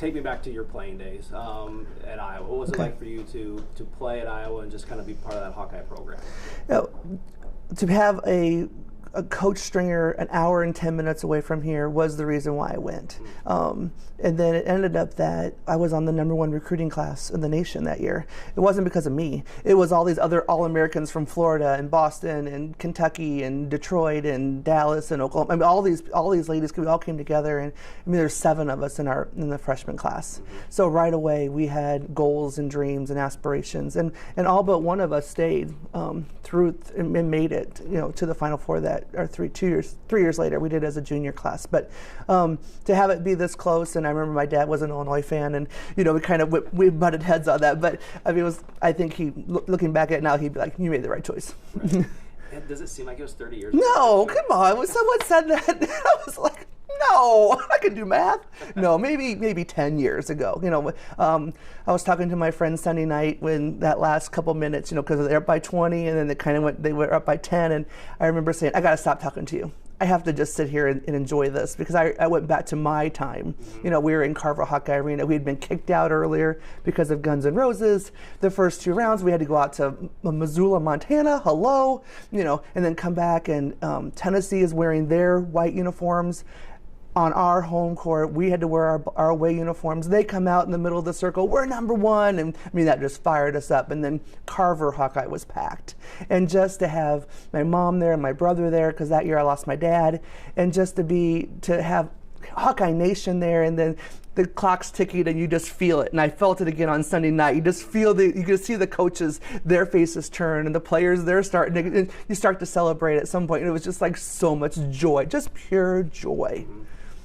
take me back to your playing days at Iowa. What was it like for you to play at Iowa and just kind of be part of that Hawkeye program? To have a Coach Stringer an hour and 10 minutes away from here was the reason why I went. And then it ended up that I was on the #1 recruiting class in the nation that year. It wasn't because of me. It was all these other All-Americans from Florida and Boston and Kentucky and Detroit and Dallas and Oklahoma. I mean, all these ladies, we all came together, and I mean, there's 7 of us in the freshman class. So right away we had goals and dreams and aspirations, and all but one of us stayed through and made it, to the Final Four or 3 years later. We did as a junior class, but to have it be this close. And I remember my dad was an Illinois fan, and we butted heads on that. But I mean, I think looking back at it now, he'd be like, "You made the right choice." Right. Does it seem like it was 30 years ago? No, come on. When someone said that, I was like, no, I can do math. No, maybe 10 years ago. I was talking to my friend Sunday night when that last couple minutes, because they're up by 20, and then they were up by 10, and I remember saying, I got to stop talking to you. I have to just sit here and enjoy this, because I went back to my time. We were in Carver Hawkeye Arena. We had been kicked out earlier because of Guns N' Roses. The first 2 rounds, we had to go out to Missoula, Montana, and then come back, and Tennessee is wearing their white uniforms. On our home court, we had to wear our away uniforms. They come out in the middle of the circle, we're #1, and I mean, that just fired us up. And then Carver Hawkeye was packed. And just to have my mom there and my brother there, because that year I lost my dad, and just to have Hawkeye Nation there, and then the clock's ticking and you just feel it. And I felt it again on Sunday night. You just feel you can see the coaches, their faces turn, and the players, they're starting to, you start to celebrate at some point. And it was just like so much joy, just pure joy.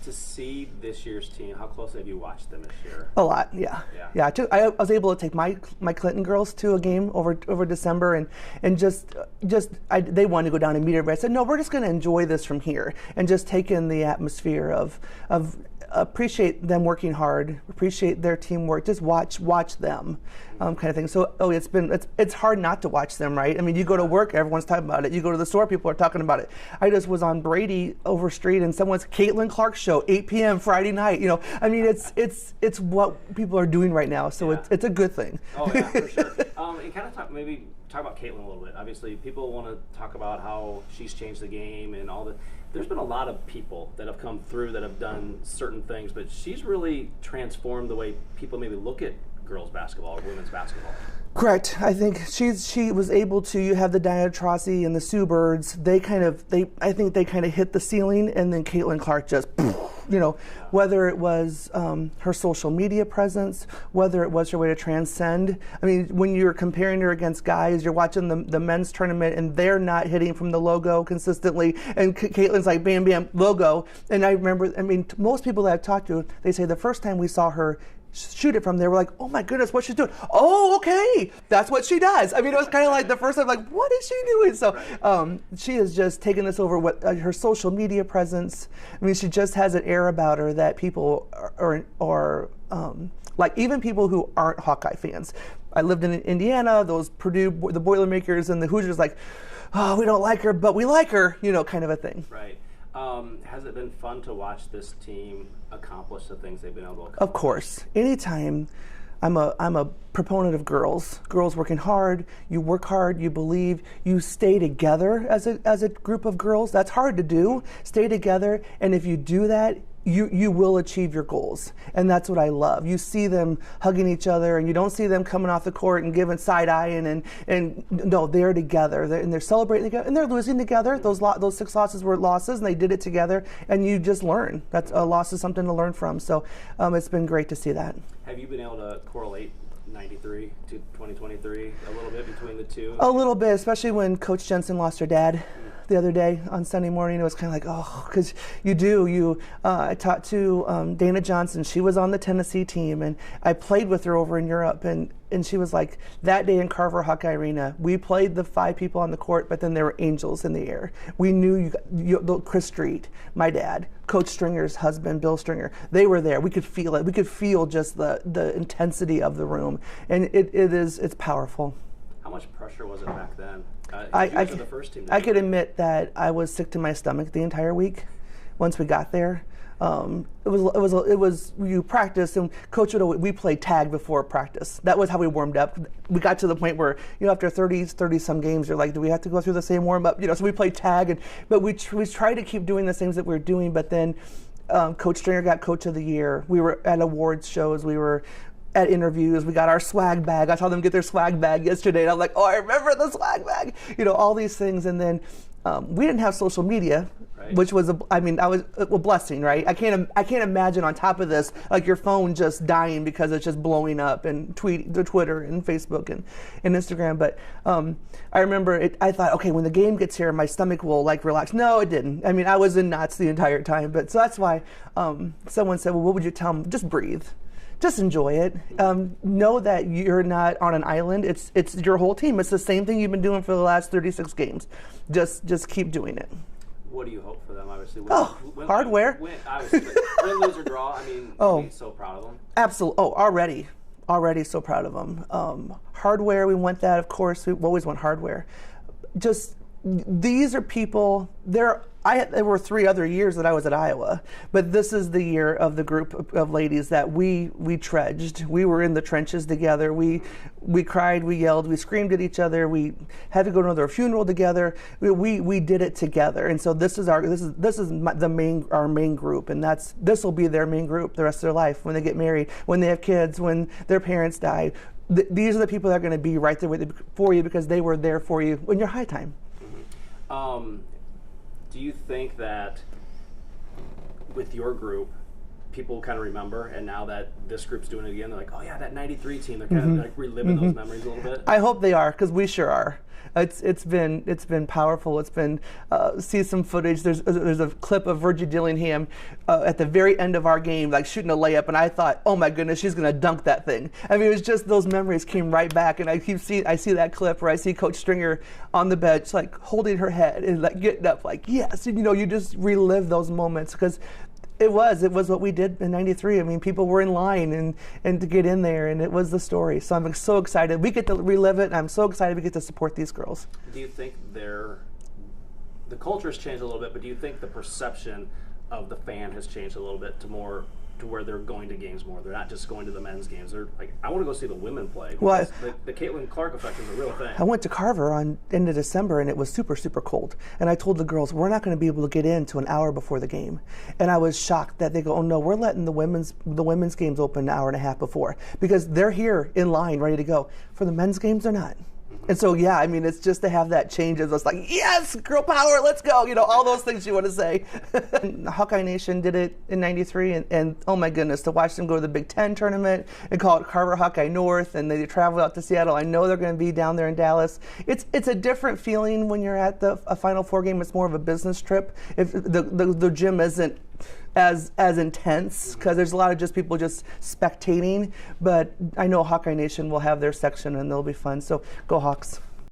To see this year's team, how closely have you watched them this year? A lot, yeah. I was able to take my Clinton girls to a game over December, and they wanted to go down and meet everybody. I said, no, we're just going to enjoy this from here, and just take in the atmosphere of appreciate them working hard, appreciate their teamwork, just watch them, kind of thing. So it's hard not to watch them, right? I mean, you go to work, everyone's talking about it. You go to the store, people are talking about it. I just was on Brady over street, and someone's Caitlin Clark show, 8 p.m. Friday night. I mean, it's what people are doing right now. So it's a good thing. Oh yeah, for sure. And kind of talk about Caitlin a little bit. Obviously, people want to talk about how she's changed the game and all that. There's been a lot of people that have come through that have done certain things, but she's really transformed the way people maybe look at girls basketball or women's basketball. Correct. I think she was able to. You have the Diana Taurasi and the Sue Birds. I think they kind of hit the ceiling, and then Caitlin Clark just, whether it was her social media presence, whether it was her way to transcend. I mean, when you're comparing her against guys, you're watching the men's tournament, and they're not hitting from the logo consistently, and Caitlin's like bam, bam, logo. And I remember, most people that I've talked to, they say the first time we saw her shoot it from there, we're like, oh my goodness, what she's doing. Oh, okay, that's what she does. I mean, it was kind of like the first time, like, what is she doing? So she has just taken this over. Her social media presence, I mean, she just has an air about her that people are like, even people who aren't Hawkeye fans. I lived in Indiana, those Purdue, the Boilermakers and the Hoosiers, like, oh, we don't like her, but we like her, kind of a thing. Right. Has it been fun to watch this team accomplish the things they've been able to accomplish? Of course. Anytime, I'm a proponent of girls working hard. You work hard, you believe, you stay together as a group of girls. That's hard to do. Stay together, and if you do that, you will achieve your goals. And that's what I love. You see them hugging each other, and you don't see them coming off the court and giving side-eyeing, and no, they're together, and they're celebrating together, and they're losing together. Those 6 losses were losses, and they did it together, and you just learn. That's a loss is something to learn from. So it's been great to see that. Have you been able to correlate 93 to 2023 a little bit between the two? A little bit, especially when Coach Jensen lost her dad the other day on Sunday morning. It was kind of like, oh, because I talked to Dana Johnson. She was on the Tennessee team, and I played with her over in Europe, and she was like, that day in Carver Hawkeye Arena, we played the 5 people on the court, but then there were angels in the air. We knew Chris Street, my dad, Coach Stringer's husband, Bill Stringer, they were there. We could feel it. We could feel just the intensity of the room, and it's powerful. How much pressure was it back then? I the first team could admit that I was sick to my stomach the entire week once we got there. It was you practice, and coach we played tag before practice. That was how we warmed up. We got to the point where, after 30 some games, you're like, do we have to go through the same warm up? So we played tag, but we tried to keep doing the things that we were doing. But then Coach Stringer got Coach of the Year. We were at awards shows. We were at interviews. We got our swag bag. I saw them get their swag bag yesterday, and I'm like, oh, I remember the swag bag. All these things. And then we didn't have social media, right, which was a blessing, right? I can't imagine on top of this, like, your phone just dying because it's just blowing up, and Twitter and Facebook and Instagram. But I remember I thought, okay, when the game gets here, my stomach will relax. No, it didn't. I was in knots the entire time. But so that's why someone said, well, what would you tell them? Just breathe. Just enjoy it. Know that you're not on an island. It's your whole team. It's the same thing you've been doing for the last 36 games. Just keep doing it. What do you hope for them? Obviously, hardware. Win, lose or draw. You'll be so proud of them. Absolutely. Oh, already so proud of them. Hardware. We want that, of course. We always want hardware. Just these are people. There were 3 other years that I was at Iowa, but this is the year of the group of ladies that we trudged. We were in the trenches together. We cried, we yelled, we screamed at each other. We had to go to their funeral together. We did it together, and so this is our main group, and this will be their main group the rest of their life, when they get married, when they have kids, when their parents die. These are the people that are going to be right there for you, because they were there for you in your high time. Mm-hmm. Do you think that with your group, people kind of remember, and now that this group's doing it again, they're like, oh yeah, that 93 team, they're kind of reliving those memories a little bit? I hope they are, because we sure are. It's been powerful. It's been see some footage. There's a clip of Virgie Dillingham at the very end of our game, shooting a layup, and I thought, oh my goodness, she's gonna dunk that thing. It was just, those memories came right back, and I see that clip where I see Coach Stringer on the bench, holding her head and getting up, yes, and you just relive those moments, because it was what we did in '93. People were in line and to get in there, and it was the story. So I'm so excited. We get to relive it, and I'm so excited we get to support these girls. Do you think the culture's changed a little bit, but do you think the perception of the fan has changed a little bit to where they're going to games more? They're not just going to the men's games. They're like, I want to go see the women play. Well, the Caitlin Clark effect is a real thing. I went to Carver on end of December, and it was super, super cold. And I told the girls, we're not going to be able to get in to an hour before the game. And I was shocked that they go, oh no, we're letting the women's games open an hour and a half before, because they're here in line ready to go. For the men's games, they're not. And so, yeah, it's just to have that change. It's like, yes, girl power, let's go. All those things you want to say. Hawkeye Nation did it in '93, and oh my goodness, to watch them go to the Big Ten tournament and call it Carver Hawkeye North, and they travel out to Seattle. I know they're going to be down there in Dallas. It's a different feeling when you're at a Final Four game. It's more of a business trip. If the gym isn't as intense, because there's a lot of just people just spectating, but I know Hawkeye Nation will have their section, and they'll be fun. So go Hawks.